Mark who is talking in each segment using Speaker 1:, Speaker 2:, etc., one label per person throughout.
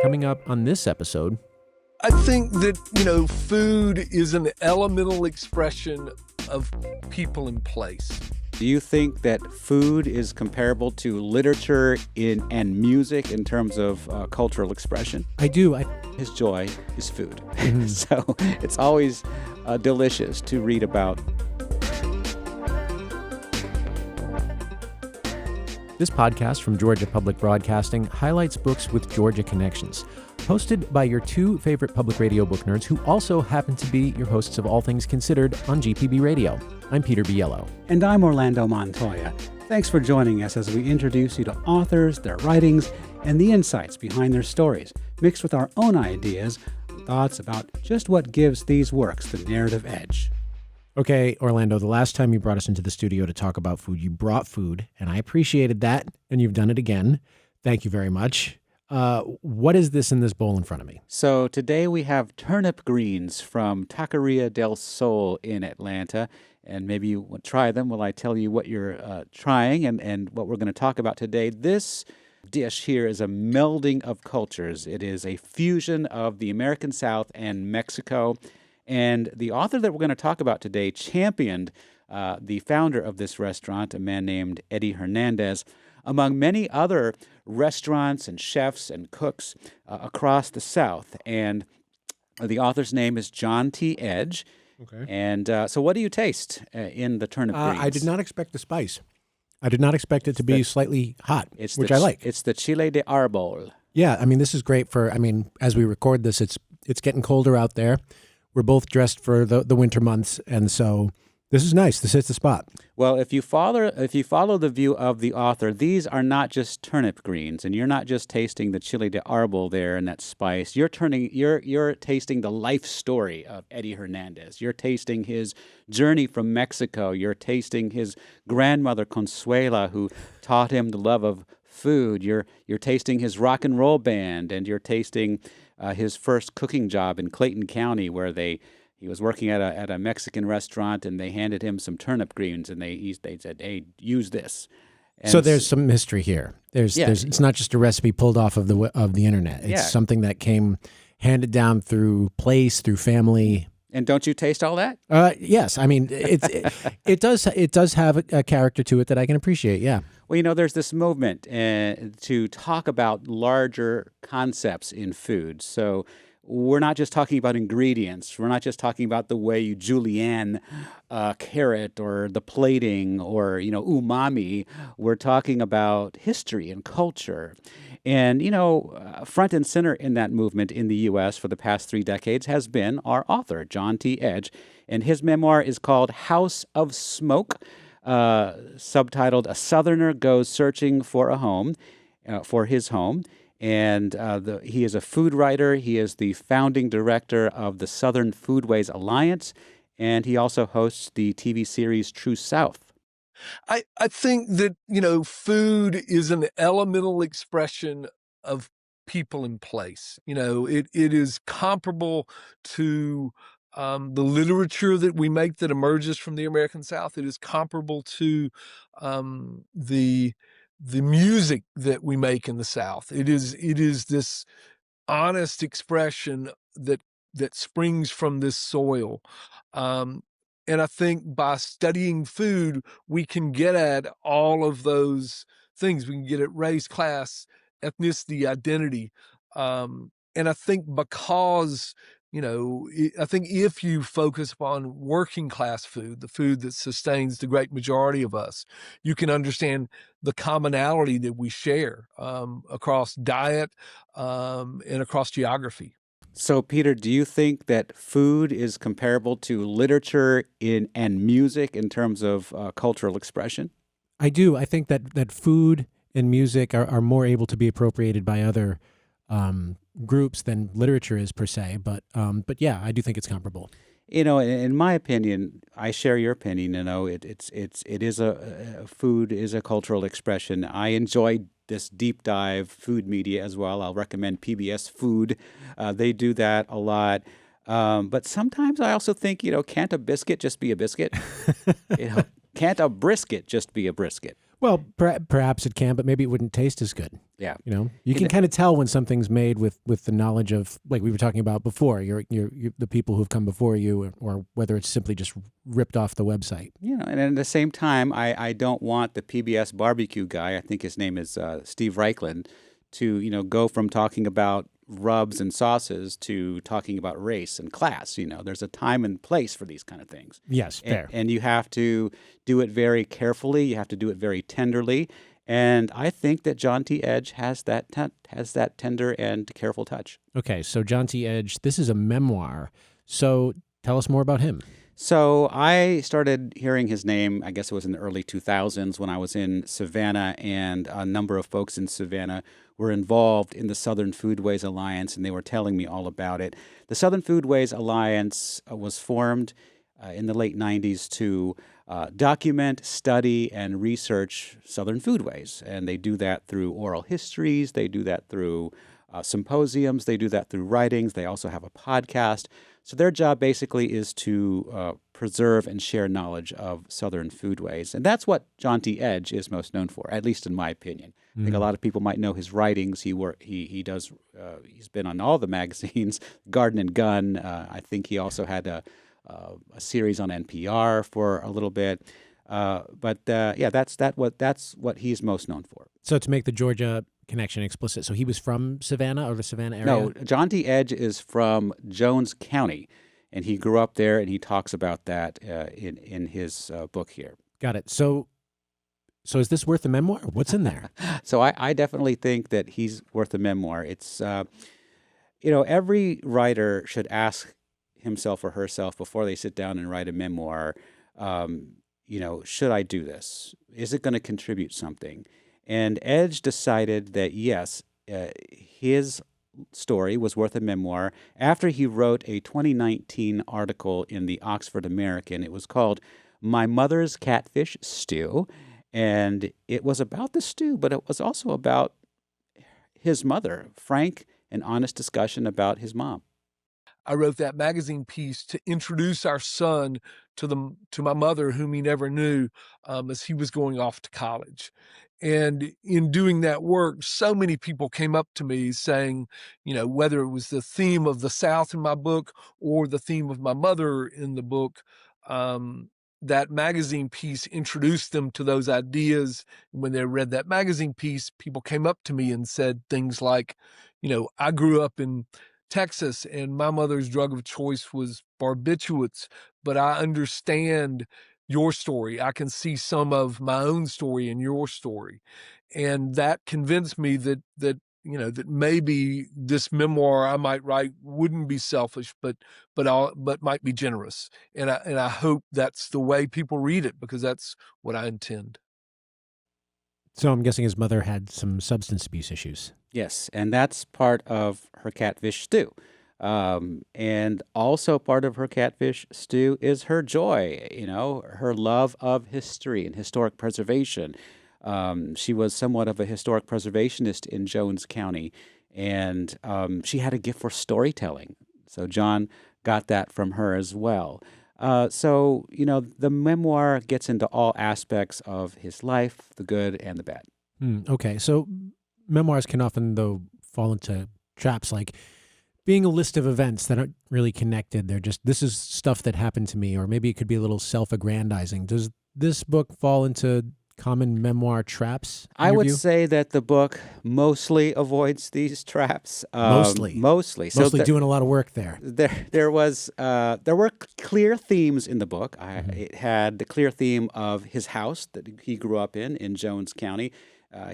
Speaker 1: Coming up on this episode,
Speaker 2: I think that, food is an elemental expression of people and place.
Speaker 3: Do you think that food is comparable to literature and music in terms of cultural expression?
Speaker 1: I do.
Speaker 3: His joy is food. So it's always delicious to read about.
Speaker 1: This podcast from Georgia Public Broadcasting highlights books with Georgia connections, hosted by your two favorite public radio book nerds who also happen to be your hosts of All Things Considered on GPB Radio. I'm Peter Biello.
Speaker 4: And I'm Orlando Montoya. Thanks for joining us as we introduce you to authors, their writings, and the insights behind their stories, mixed with our own ideas and thoughts about just what gives these works the narrative edge.
Speaker 1: Okay, Orlando, the last time you brought us into the studio to talk about food, you brought food, and I appreciated that, and you've done it again. Thank you very much. What is this in this bowl in front of me?
Speaker 3: So today we have turnip greens from Taqueria del Sol in Atlanta, and maybe you will try them while I tell you what you're trying and what we're going to talk about today. This dish here is a melding of cultures. It is a fusion of the American South and Mexico. And the author that we're going to talk about today championed the founder of this restaurant, a man named Eddie Hernandez, among many other restaurants and chefs and cooks across the South. And the author's name is John T. Edge.
Speaker 1: Okay.
Speaker 3: And so what do you taste in the turnip greens?
Speaker 1: I did not expect the spice. I did not expect it to be slightly hot, which I like.
Speaker 3: It's the chile de árbol.
Speaker 1: Yeah, I mean, this is great for, as we record this, it's getting colder out there. We're both dressed for the winter months, and so this is nice. This hits the spot.
Speaker 3: Well, if you follow the view of the author, these are not just turnip greens, and you're not just tasting the chile de árbol there and that spice. You're tasting the life story of Eddie Hernandez. You're tasting his journey from Mexico. You're tasting his grandmother Consuela, who taught him the love of food. You're tasting his rock and roll band, and you're tasting his first cooking job in Clayton County, where he was working at a Mexican restaurant, and they handed him some turnip greens, and they said, "Hey, use this." And
Speaker 1: so there's some mystery here. There's it's not just a recipe pulled off of the internet. It's something that came handed down through place, through family.
Speaker 3: And don't you taste all that?
Speaker 1: Yes. I mean, it does have a character to it that I can appreciate. Yeah.
Speaker 3: Well, there's this movement to talk about larger concepts in food. So we're not just talking about ingredients. We're not just talking about the way you julienne a carrot or the plating or, umami. We're talking about history and culture. And, front and center in that movement in the U.S. for the past 3 decades has been our author, John T. Edge. And his memoir is called House of Smoke, subtitled A Southerner Goes Searching for a Home, for his home. And he is a food writer. He is the founding director of the Southern Foodways Alliance, and he also hosts the TV series True South.
Speaker 2: I think that, food is an elemental expression of people and place. It is comparable to the literature that we make that emerges from the American South. It is comparable to the music that we make in the South. It is this honest expression that springs from this soil. And I think by studying food, we can get at all of those things. We can get at race, class, ethnicity, identity. And I think because, I think if you focus upon working class food, the food that sustains the great majority of us, you can understand the commonality that we share across diet and across geography.
Speaker 3: So, Peter, do you think that food is comparable to literature and music in terms of cultural expression?
Speaker 1: I do. I think that food and music are more able to be appropriated by other groups than literature is per se. But yeah, I do think it's comparable.
Speaker 3: In my opinion, I share your opinion. Food is a cultural expression. I enjoy this deep dive food media as well. I'll recommend PBS Food. They do that a lot. But sometimes I also think, can't a biscuit just be a biscuit? Can't a brisket just be a brisket?
Speaker 1: Well, perhaps it can, but maybe it wouldn't taste as good.
Speaker 3: Yeah.
Speaker 1: You can kind of tell when something's made with the knowledge of, like we were talking about before, the people who've come before you, or whether it's simply just ripped off the website.
Speaker 3: And at the same time, I don't want the PBS barbecue guy, I think his name is Steve Reichland, to, go from talking about rubs and sauces to talking about race and class. There's a time and place for these kind of things.
Speaker 1: Yes, fair.
Speaker 3: And you have to do it very carefully. You have to do it very tenderly. And I think that John T. Edge has that tender and careful touch.
Speaker 1: Okay, so John T. Edge, this is a memoir. So tell us more about him.
Speaker 3: So I started hearing his name, I guess it was in the early 2000s when I was in Savannah, and a number of folks in Savannah were involved in the Southern Foodways Alliance, and they were telling me all about it. The Southern Foodways Alliance was formed in the late 90s to document, study, and research Southern foodways. And they do that through oral histories, they do that through symposiums, they do that through writings, they also have a podcast. So their job basically is to preserve and share knowledge of Southern foodways. And that's what John T. Edge is most known for, at least in my opinion. I think a lot of people might know his writings. He's been on all the magazines, Garden and Gun. I think he also had a series on NPR for a little bit. That's what he's most known for.
Speaker 1: So to make the Georgia connection explicit, so he was from Savannah or the Savannah area?
Speaker 3: No, John T. Edge is from Jones County, and he grew up there, and he talks about that in his book here.
Speaker 1: Got it. So is this worth a memoir? What's in there?
Speaker 3: So I definitely think that he's worth a memoir. It's, every writer should ask himself or herself before they sit down and write a memoir, should I do this? Is it going to contribute something? And Edge decided that, yes, his story was worth a memoir after he wrote a 2019 article in the Oxford American. It was called My Mother's Catfish Stew. And it was about the stew, but it was also about his mother, frank and honest discussion about his mom.
Speaker 2: I wrote that magazine piece to introduce our son to my mother, whom he never knew, as he was going off to college. And in doing that work, so many people came up to me saying, whether it was the theme of the South in my book or the theme of my mother in the book, that magazine piece introduced them to those ideas. When they read that magazine piece, people came up to me and said things like, I grew up in Texas and my mother's drug of choice was barbiturates, but I understand your story. I can see some of my own story in your story. And that convinced me that maybe this memoir I might write wouldn't be selfish, but might be generous. And I hope that's the way people read it, because that's what I intend.
Speaker 1: So I'm guessing his mother had some substance abuse issues.
Speaker 3: Yes, and that's part of her catfish stew. And also part of her catfish stew is her joy, her love of history and historic preservation. She was somewhat of a historic preservationist in Jones County, and she had a gift for storytelling. So John got that from her as well. The memoir gets into all aspects of his life, the good and the bad.
Speaker 1: Okay, so memoirs can often, though, fall into traps like being a list of events that aren't really connected. They're just, this is stuff that happened to me, or maybe it could be a little self-aggrandizing. Does this book fall into common memoir traps?
Speaker 3: I would say that the book mostly avoids these traps.
Speaker 1: Mostly doing a lot of work there.
Speaker 3: There were clear themes in the book. It had the clear theme of his house that he grew up in Jones County.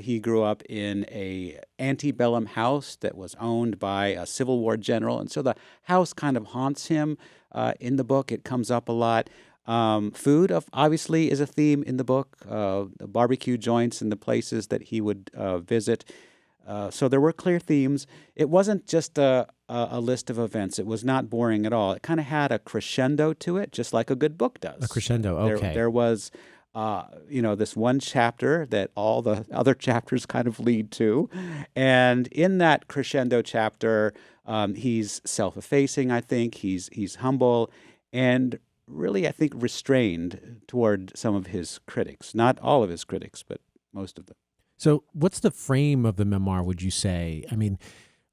Speaker 3: He grew up in a antebellum house that was owned by a Civil War general, and so the house kind of haunts him in the book. It comes up a lot. Food, obviously, is a theme in the book, the barbecue joints and the places that he would visit. So there were clear themes. It wasn't just a list of events. It was not boring at all. It kind of had a crescendo to it, just like a good book does.
Speaker 1: A crescendo, okay.
Speaker 3: There was, this one chapter that all the other chapters kind of lead to. And in that crescendo chapter, he's self-effacing, I think. He's humble and really, I think, restrained toward some of his critics. Not all of his critics, but most of them.
Speaker 1: So, what's the frame of the memoir, would you say? I mean,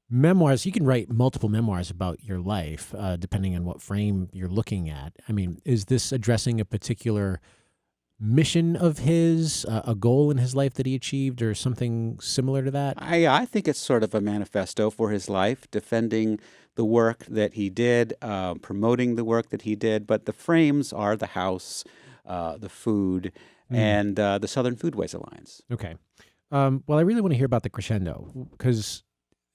Speaker 1: memoirs, you can write multiple memoirs about your life, depending on what frame you're looking at. I mean, is this addressing a particular mission of his, a goal in his life that he achieved, or something similar to that?
Speaker 3: I think it's sort of a manifesto for his life, defending the work that he did, promoting the work that he did. But the frames are the house, the food, and the Southern Foodways Alliance.
Speaker 1: Okay. Well, I really want to hear about the crescendo, because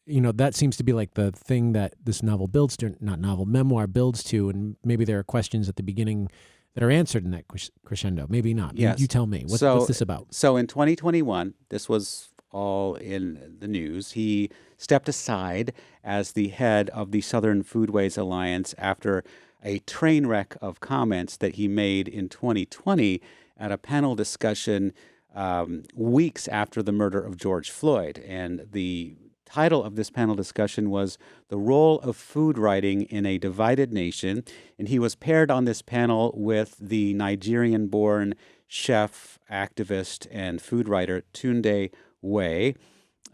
Speaker 1: that seems to be like the thing that this novel builds to, not novel, memoir builds to, and maybe there are questions at the beginning that are answered in that crescendo. Maybe not.
Speaker 3: Yes.
Speaker 1: You tell me. What's this about?
Speaker 3: So in 2021, this was all in the news. He stepped aside as the head of the Southern Foodways Alliance after a train wreck of comments that he made in 2020 at a panel discussion weeks after the murder of George Floyd. And the title of this panel discussion was "The Role of Food Writing in a Divided Nation." And he was paired on this panel with the Nigerian-born chef, activist, and food writer Tunde Way,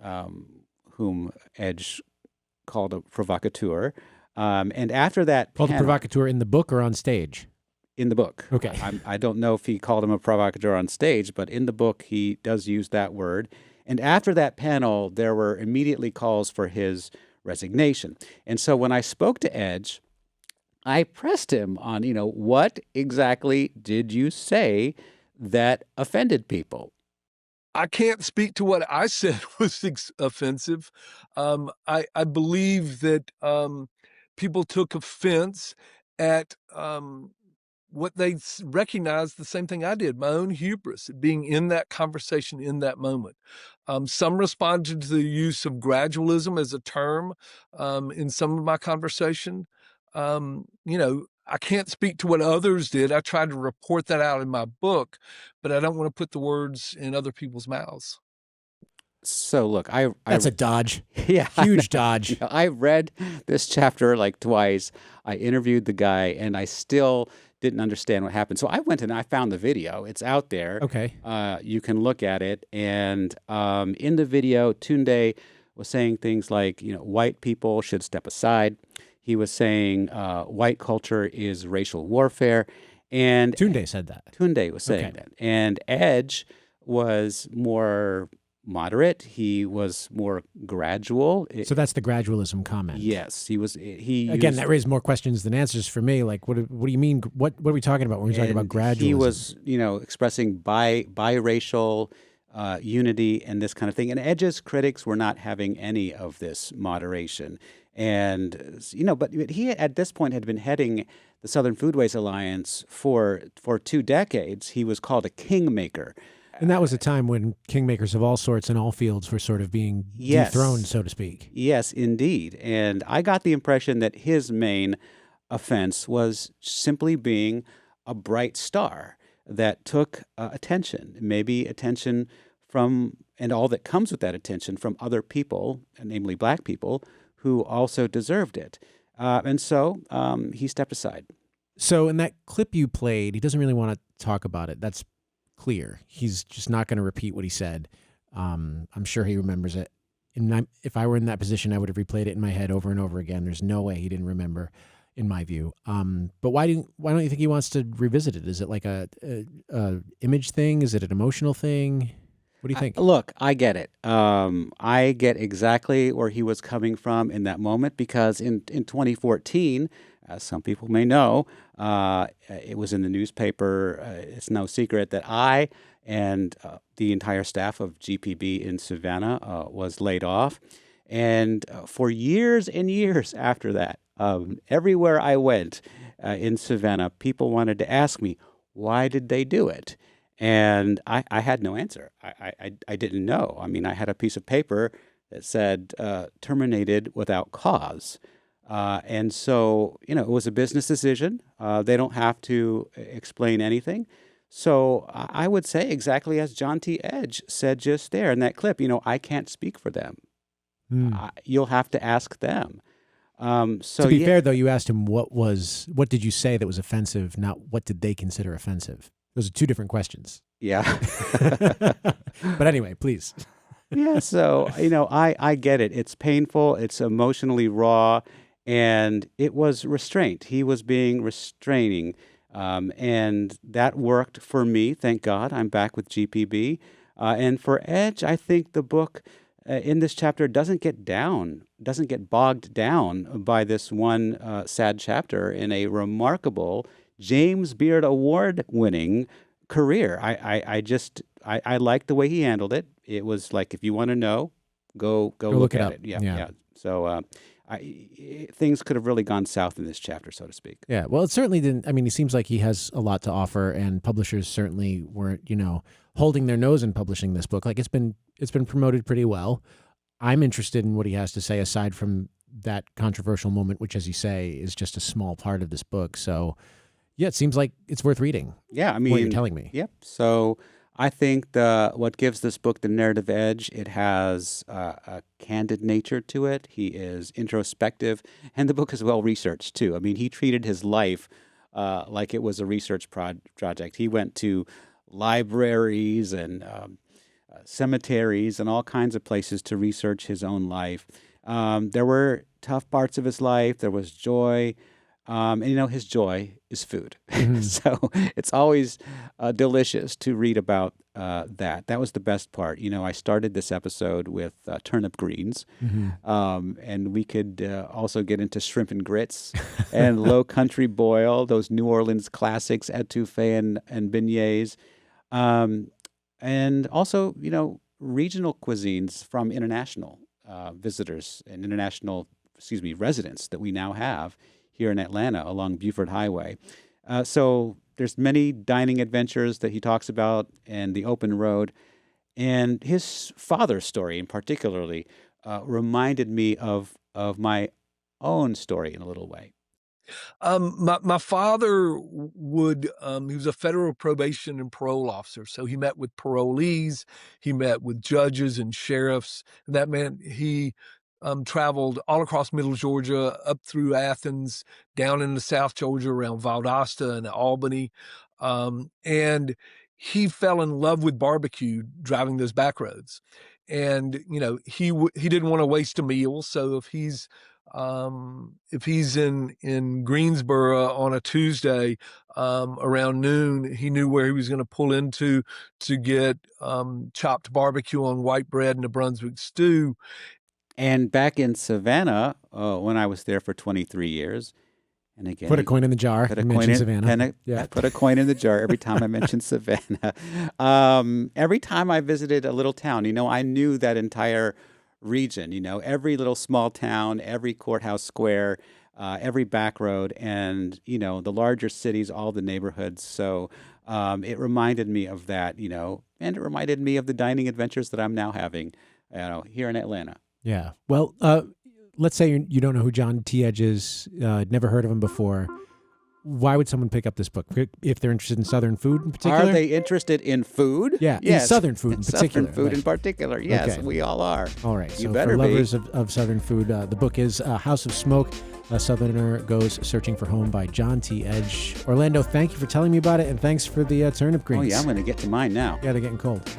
Speaker 3: whom Edge called a provocateur. And after that
Speaker 1: Called a
Speaker 3: panel,
Speaker 1: provocateur in the book or on stage?
Speaker 3: in the book.
Speaker 1: Okay.
Speaker 3: I don't know if he called him a provocateur on stage, but in the book he does use that word. And after that panel, there were immediately calls for his resignation. And so when I spoke to Edge, I pressed him on, what exactly did you say that offended people?
Speaker 2: I can't speak to what I said was offensive. I believe that people took offense at what they recognized, the same thing I did, my own hubris, being in that conversation in that moment. Some responded to the use of gradualism as a term in some of my conversation. I can't speak to what others did. I tried to report that out in my book, but I don't want to put the words in other people's mouths.
Speaker 3: So look,
Speaker 1: That's a dodge.
Speaker 3: yeah,
Speaker 1: Huge dodge.
Speaker 3: I read this chapter like twice. I interviewed the guy, and I still didn't understand what happened. So I went and I found the video. It's out there.
Speaker 1: Okay.
Speaker 3: You can look at it. And in the video, Tunde was saying things like, white people should step aside. He was saying white culture is racial warfare. And
Speaker 1: Tunde said that.
Speaker 3: Tunde was saying that. And Edge was more moderate. He was more gradual.
Speaker 1: So that's the gradualism comment.
Speaker 3: Yes, he was. He
Speaker 1: Again,
Speaker 3: used,
Speaker 1: that raised more questions than answers for me. Like, what do you mean? What are we talking about when we're talking about gradualism?
Speaker 3: He was, expressing biracial unity and this kind of thing. And Edge's critics were not having any of this moderation. And but he at this point had been heading the Southern Foodways Alliance for 2 decades. He was called a kingmaker.
Speaker 1: And that was a time when kingmakers of all sorts in all fields were sort of being dethroned, so to speak.
Speaker 3: Yes, indeed. And I got the impression that his main offense was simply being a bright star that took attention, maybe attention from, and all that comes with that attention from other people, namely black people, who also deserved it. And so he stepped aside.
Speaker 1: So in that clip you played, he doesn't really want to talk about it. That's clear. He's just not going to repeat what he said. I'm sure he remembers it. And if I were in that position, I would have replayed it in my head over and over again. There's no way he didn't remember, in my view. But why don't you think he wants to revisit it? Is it like a image thing? Is it an emotional thing? What do you think?
Speaker 3: Look, I get it. I get exactly where he was coming from in that moment, because in 2014, as some people may know, it was in the newspaper. It's no secret that I and the entire staff of GPB in Savannah was laid off. And for years and years after that, everywhere I went in Savannah, people wanted to ask me, why did they do it? And I had no answer. I didn't know. I mean, I had a piece of paper that said terminated without cause. And so, it was a business decision. They don't have to explain anything. So I would say exactly as John T. Edge said just there in that clip, I can't speak for them. You'll have to ask them.
Speaker 1: To be fair, though, you asked him what did you say that was offensive, not what did they consider offensive. Those are two different questions.
Speaker 3: Yeah.
Speaker 1: But anyway, please.
Speaker 3: Yeah, so, I get it. It's painful, it's emotionally raw, and it was restraint. He was being restraining. And that worked for me, thank God. I'm back with GPB. And for Edge, I think the book in this chapter doesn't get bogged down by this one sad chapter in a remarkable James Beard Award-winning career. I like the way he handled it. It was like, if you want to know, go look
Speaker 1: it
Speaker 3: at
Speaker 1: up.
Speaker 3: it. Yeah,
Speaker 1: Yeah.
Speaker 3: yeah. So things could have really gone south in this chapter, so to speak.
Speaker 1: Yeah, well, it certainly didn't. I mean, it seems like he has a lot to offer, and publishers certainly weren't, holding their nose in publishing this book. Like it's been promoted pretty well. I'm interested in what he has to say aside from that controversial moment, which, as you say, is just a small part of this book. So, yeah, it seems like it's worth reading.
Speaker 3: Yeah, I mean,
Speaker 1: what you're telling me.
Speaker 3: Yep. So I think what gives this book the narrative edge, it has a candid nature to it. He is introspective, and the book is well researched too. I mean, he treated his life like it was a research project. He went to libraries and cemeteries and all kinds of places to research his own life. There were tough parts of his life. There was joy. And his joy is food.
Speaker 1: Mm-hmm.
Speaker 3: So it's always delicious to read about that. That was the best part. I started this episode with turnip greens, and we could also get into shrimp and grits and low country boil, those New Orleans classics, etouffee and beignets, and also, regional cuisines from international visitors and residents that we now have here in Atlanta along Buford Highway. So there's many dining adventures that he talks about and the open road. And his father's story in particularly reminded me of my own story in a little way.
Speaker 2: My father he was a federal probation and parole officer. So he met with parolees, he met with judges and sheriffs. And that meant he traveled all across middle Georgia, up through Athens, down into South Georgia around Valdosta and Albany. And he fell in love with barbecue driving those back roads. And, he didn't want to waste a meal. So if he's in Greensboro on a Tuesday around noon, he knew where he was going to pull into to get chopped barbecue on white bread and a Brunswick stew.
Speaker 3: And back in Savannah, when I was there for 23 years, and again,
Speaker 1: put a coin in the jar.
Speaker 3: Put a
Speaker 1: You
Speaker 3: coin
Speaker 1: mentioned
Speaker 3: in
Speaker 1: Savannah. Yeah.
Speaker 3: Put a coin in the jar every time I mentioned Savannah. Every time I visited a little town, I knew that entire region. Every little small town, every courthouse square, every back road, and the larger cities, all the neighborhoods. So it reminded me of that. And it reminded me of the dining adventures that I'm now having, here in Atlanta.
Speaker 1: Yeah. Well, let's say you don't know who John T. Edge is, never heard of him before. Why would someone pick up this book? If they're interested in Southern food in particular?
Speaker 3: Are they interested in food?
Speaker 1: Yeah,
Speaker 3: yes.
Speaker 1: in Southern food in particular.
Speaker 3: Southern food
Speaker 1: right.
Speaker 3: in particular, yes,
Speaker 1: Okay.
Speaker 3: we all are.
Speaker 1: All right,
Speaker 3: You
Speaker 1: so
Speaker 3: better
Speaker 1: for
Speaker 3: be.
Speaker 1: lovers of Southern food, the book is House of Smoke, A Southerner Goes Searching for Home by John T. Edge. Orlando, thank you for telling me about it, and thanks for the turnip greens.
Speaker 3: Oh, yeah, I'm going to get to mine now.
Speaker 1: Yeah, they're getting cold.